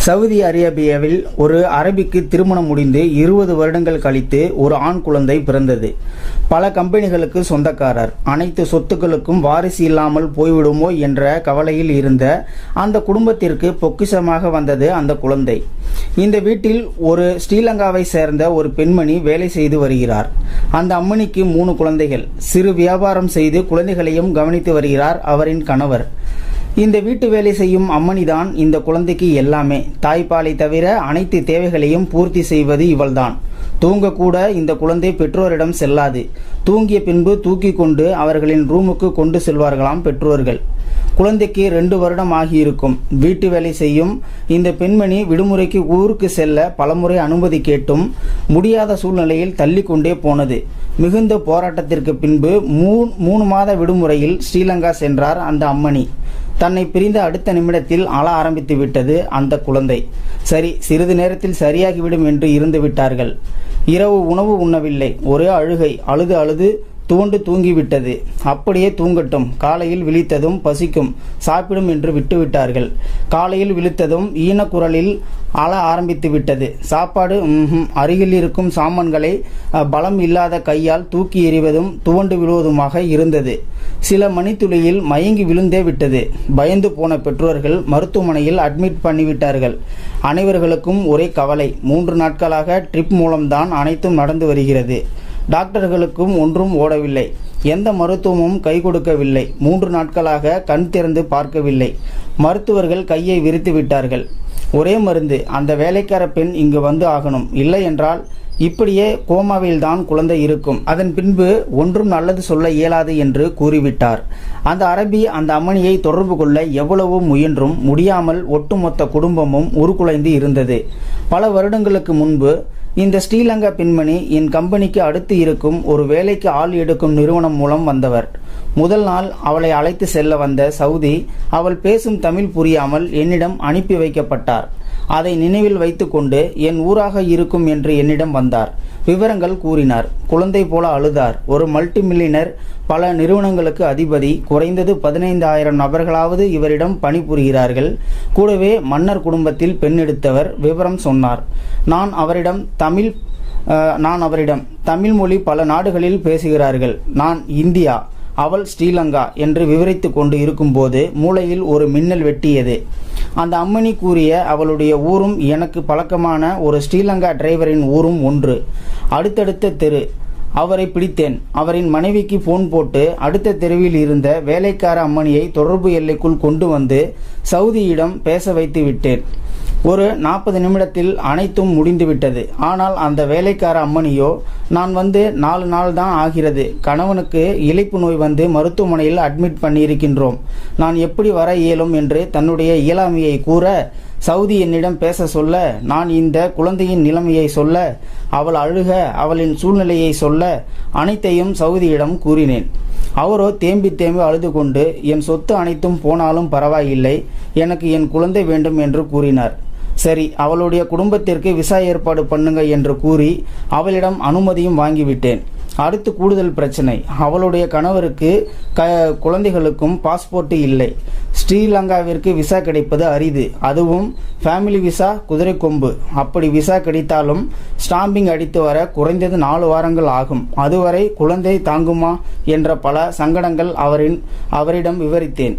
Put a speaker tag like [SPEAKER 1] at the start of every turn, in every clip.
[SPEAKER 1] Saudi அரேபியாவில் ஒரு அரபிக்கு திருமணம் முடிந்து 20 வருடங்கள் கழித்து ஒரு ஆண் குழந்தை பிறந்தது. பல கம்பெனிகளுக்கு சொந்தக்காரர், அனைத்து சொத்துக்களுக்கும் வாரிசு இல்லாமல் போய்விடுமோ என்ற கவலையில் இருந்த அந்த குடும்பத்திற்கு பொக்கிஷமாக வந்தது அந்த குழந்தை. இந்த வீட்டில் ஒரு ஸ்ரீலங்காவை சேர்ந்த ஒரு பெண்மணி வேலை செய்து வருகிறார். அந்த அம்மணிக்கு 3 குழந்தைகள். சிறு வியாபாரம் செய்து குழந்தைகளையும் கவனித்து வருகிறார் அவரின் கணவர். இந்த வீட்டு வேலை செய்யும் அம்மணிதான் இந்த குழந்தைக்கு எல்லாமே. தாய்ப்பாலை தவிர அனைத்து தேவைகளையும் பூர்த்தி செய்வது இவள்தான். தூங்கக்கூட இந்த குழந்தை பெற்றோரிடம் செல்லாது. தூங்கிய பின்பு தூக்கி கொண்டு அவர்களின் ரூமுக்கு கொண்டு செல்வார்களாம் பெற்றோர்கள். குழந்தைக்கு 2 வருடம் ஆகியிருக்கும். வீட்டு வேலை செய்யும் இந்த பெண்மணி விடுமுறைக்கு ஊருக்கு செல்ல பலமுறை அனுமதி கேட்டும் முடியாத சூழ்நிலையில் தள்ளி கொண்டே போனது. மிகுந்த போராட்டத்திற்கு பின்பு 3 மாத விடுமுறையில் ஸ்ரீலங்கா சென்றார் அந்த அம்மணி. தன்னை பிரிந்த அடுத்த நிமிடத்தில் அழ ஆரம்பித்து விட்டது அந்த குழந்தை. சரி, சிறிது நேரத்தில் சரியாகிவிடும் என்று இருந்து விட்டார்கள். இரவு உணவு உண்ணவில்லை. ஒரே அழுகை. அழுது துவண்டு தூங்கிவிட்டது. அப்படியே தூங்கட்டும், காலையில் விழித்ததும் பசிக்கும், சாப்பிடும் என்று விட்டுவிட்டார்கள். காலையில் விழித்ததும் ஈனக்குரலில் அழ ஆரம்பித்து விட்டது. சாப்பாடு அருகில் இருக்கும் சாமான்களை பலம் இல்லாத கையால் தூக்கி எறிவதும் துவண்டு விழுவதுமாக இருந்தது. சில மணித்துளியில் மயங்கி விழுந்தே விட்டது. பயந்து போன பெற்றோர்கள் மருத்துவமனையில் அட்மிட் பண்ணிவிட்டார்கள். அனைவர்களுக்கும் ஒரே கவலை. 3 நாட்களாக ட்ரிப் மூலம்தான் அனைத்தும் நடந்து வருகிறது. டாக்டர்களுக்கும் ஒன்றும் ஓடவில்லை. எந்த மருத்துவமும் கை கொடுக்கவில்லை. 3 நாட்களாக கண் திறந்து பார்க்கவில்லை. மருத்துவர்கள் கையை விரித்து விட்டார்கள். ஒரே மருந்து, அந்த வேலைக்கார பெண் இங்கு வந்து ஆகணும், இல்லை என்றால் இப்படியே கோமாவில்தான் குழந்தை இருக்கும். அதன் பின்பு ஒன்றும் நல்லது சொல்ல இயலாது என்று கூறிவிட்டார். அந்த அரபி அந்த அம்மணியை தொடர்பு கொள்ள எவ்வளவோ முயன்றும் முடியாமல் ஒட்டுமொத்த குடும்பமும் உருக்குலைந்து இருந்தது. பல வருடங்களுக்கு முன்பு இந்த ஸ்ரீலங்கா பெண்மணி என் கம்பெனிக்கு அடுத்து இருக்கும் ஒரு வேலைக்கு ஆள் எடுக்கும் நிறுவனம் மூலம் வந்தவர். முதல் நாள் அவளை அழைத்து செல்ல வந்த சவுதி அவள் பேசும் தமிழ் புரியாமல் என்னிடம் அனுப்பி வைக்கப்பட்டார். அதை நினைவில் வைத்துக்கொண்டு என் ஊராக இருக்கும் என்று என்னிடம் வந்தார். விவரங்கள் கூறினார். குழந்தை போல அழுதார். ஒரு மல்டி மில்லியனர், பல நிறுவனங்களுக்கு அதிபதி, குறைந்தது 15,000 நபர்களாவது இவரிடம் பணிபுரிகிறார்கள். கூடவே மன்னர் குடும்பத்தில் பெண் எடுத்தவர். விவரம் சொன்னார். நான் அவரிடம் தமிழ் மொழி பல நாடுகளில் பேசுகிறார்கள், நான் இந்தியா, அவள் ஸ்ரீலங்கா என்று விவரித்து கொண்டு இருக்கும்போது மூளையில் ஒரு மின்னல் வெட்டியது. அந்த அம்மணி கூறிய அவளுடைய ஊரும் எனக்கு பழக்கமான ஒரு ஸ்ரீலங்கா டிரைவரின் ஊரும் ஒன்று. அடுத்தடுத்த தெரு. அவரை பிடித்தேன். அவரின் மனைவிக்கு போன் போட்டு அடுத்த தெருவில் இருந்த வேலைக்கார அம்மணியை தொடர்பு எல்லைக்குள் கொண்டு வந்து சவுதியிடம் பேச வைத்து விட்டேன். ஒரு 40 நிமிடத்தில் அனைத்தும் முடிந்துவிட்டது. ஆனால் அந்த வேலைக்கார அம்மணியோ, நான் வந்து 4 நாள் தான் ஆகிறது, கணவனுக்கு இளைப்பு நோய் வந்து மருத்துவமனையில் அட்மிட் பண்ணியிருக்கின்றோம், நான் எப்படி வர இயலும் என்று தன்னுடைய இயலாமையை கூற, சவுதி என்னிடம் பேச சொல்ல, நான் இந்த குழந்தையின் நிலைமையை சொல்ல, அவள் அழுக, அவளின் சூழ்நிலையை சொல்ல, அனைத்தையும் சவுதியிடம் கூறினேன். அவரோ தேம்பி அழுது கொண்டு, என் சொத்து அனைத்தும் போனாலும் பரவாயில்லை, எனக்கு என் குழந்தை வேண்டும் என்று கூறினார். சரி, அவளுடைய குடும்பத்திற்கு விசா ஏற்பாடு பண்ணுங்க என்று கூறி அவளிடம் அனுமதியும் வாங்கிவிட்டேன். அடுத்து கூடுதல் பிரச்சனை. அவளுடைய கணவருக்கு குழந்தைகளுக்கும் பாஸ்போர்ட் இல்லை. ஸ்ரீலங்காவிற்கு விசா கிடைப்பது அரிது. அதுவும் ஃபேமிலி விசா, குதிரை கொம்பு. அப்படி விசா கிடைத்தாலும் ஸ்டாம்பிங் அடித்து வர குறைந்தது 4 வாரங்கள் ஆகும். அதுவரை குழந்தை தாங்குமா என்ற பல சங்கடங்கள் அவரிடம் விவரித்தேன்.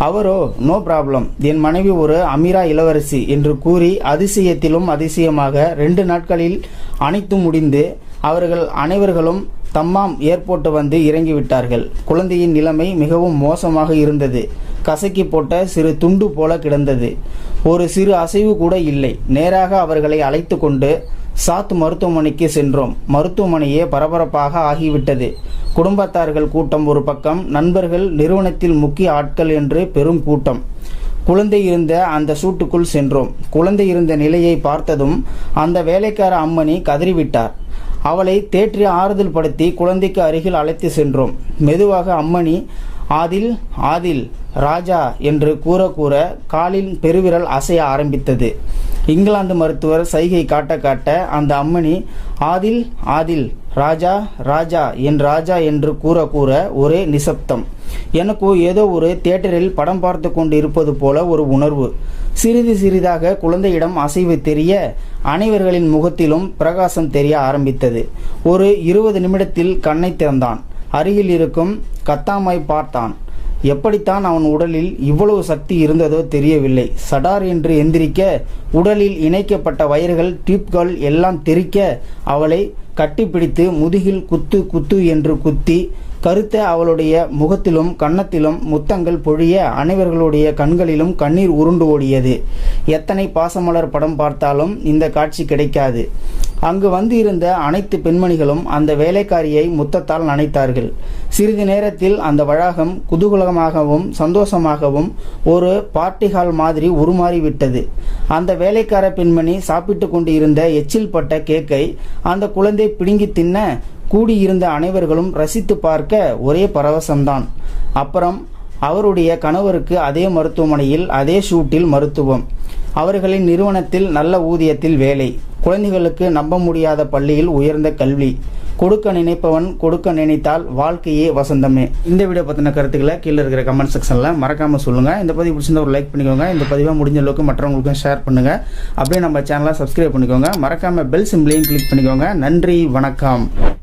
[SPEAKER 1] அவரோ, நோ ப்ராப்ளம், என் மனைவி ஒரு அமீரா இளவரசி என்று கூறி அதிசயத்திலும் அதிசயமாக 2 நாட்களில் அனைத்தும் முடிந்து அவர்கள் அனைவர்களும் தம்மாம் ஏர்போர்ட் வந்து இறங்கிவிட்டார்கள். குழந்தையின் நிலைமை மிகவும் மோசமாக இருந்தது. கசக்கி போட்ட சிறு துண்டு போல கிடந்தது. ஒரு சிறு அசைவு கூட இல்லை. நேராக அவர்களை அழைத்து கொண்டு சாத் மருத்துவமனைக்கு சென்றோம். மருத்துவமனையே பரபரப்பாக ஆகிவிட்டது. குடும்பத்தார்கள் கூட்டம் ஒரு பக்கம், நண்பர்கள், நிறுவனத்தில் முக்கிய ஆட்கள் என்று பெரும் கூட்டம். குழந்தை இருந்த அந்த சூட்டுக்குள் சென்றோம். குழந்தை இருந்த நிலையை பார்த்ததும் அந்த வேலைக்கார அம்மணி கதறிவிட்டார். அவளை தேற்றி ஆறுதல் படுத்தி குழந்தைக்கு அருகில் அழைத்து சென்றோம். மெதுவாக அம்மணி ஆதில் ஆதில் ராஜா என்று கூற காலின் பெருவிரல் அசைய ஆரம்பித்தது. இங்கிலாந்து மருத்துவர் சைகை காட்ட காட்ட அந்த அம்மணி ஆதில் ஆதில், ராஜா ராஜா, என் ராஜா என்று கூற கூற ஒரே நிசப்தம். எனக்கோ ஏதோ ஒரு தியேட்டரில் படம் பார்த்து கொண்டு இருப்பது போல ஒரு உணர்வு. சிறிது சிறிதாக குழந்தையிடம் அசைவு தெரிய அனைவர்களின் முகத்திலும் பிரகாசம் தெரிய ஆரம்பித்தது. ஒரு 20 நிமிடத்தில் கண்ணை திறந்தான். அருகில் இருக்கும் கத்தாமாய் பார்த்தான். எப்படித்தான் அவன் உடலில் இவ்வளவு சக்தி இருந்ததோ தெரியவில்லை. சடார் என்று எந்திரிக்க உடலில் இணைக்கப்பட்ட வயர்கள் டியூப்கள் எல்லாம் தெறிக்க அவளை கட்டிப்பிடித்து முதுகில் குத்து குத்து என்று குத்தி கருத்த அவளுடைய முகத்திலும் கன்னத்திலும் முத்தங்கள் பொழிய அனைவர்களுடைய கண்களிலும் கண்ணீர் உருண்டு ஓடியது. எத்தனை பாசமலர் படம் பார்த்தாலும் இந்த காட்சி கிடைக்காது. அங்கு வந்து இருந்த அனைத்து பெண்மணிகளும் அந்த வேலைக்காரியை முத்தத்தால் நனைத்தார்கள். சிறிது நேரத்தில் அந்த வளாகம் குதூகலமாகவும் சந்தோஷமாகவும் ஒரு பார்ட்டி ஹால் மாதிரி உருமாறிவிட்டது. அந்த வேலைக்கார பெண்மணி சாப்பிட்டு கொண்டு இருந்த எச்சில் பட்ட கேக்கை அந்த குழந்தை பிடுங்கி தின்ன கூடியிருந்த அனைவர்களும் ரசித்து பார்க்க ஒரே பரவசம்தான். அப்புறம் அவருடைய கணவருக்கு அதே மருத்துவமனையில் அதே ஷூட்டில் மருத்துவம், அவர்களின் நிறுவனத்தில் நல்ல ஊதியத்தில் வேலை, குழந்தைகளுக்கு நம்ப முடியாத பள்ளியில் உயர்ந்த கல்வி. கொடுக்க நினைப்பவன் கொடுக்க நினைத்தால் வாழ்க்கையே வசந்தமே. இந்த வீடியோ பற்றின கருத்துக்களை கீழே இருக்கிற கமெண்ட் செக்ஷனில் மறக்காமல் சொல்லுங்கள். இந்த பதிவு பிடிச்சிருந்தா ஒரு லைக் பண்ணிக்கோங்க. இந்த பதிவை முடிஞ்ச அளவுக்கு மற்றவங்களுக்கும் ஷேர் பண்ணுங்கள். அப்படியே நம்ம சேனலை சப்ஸ்கிரைப் பண்ணிக்கோங்க. மறக்காமல் பெல் சிம்பிளையும் கிளிக் பண்ணிக்கோங்க. நன்றி, வணக்கம்.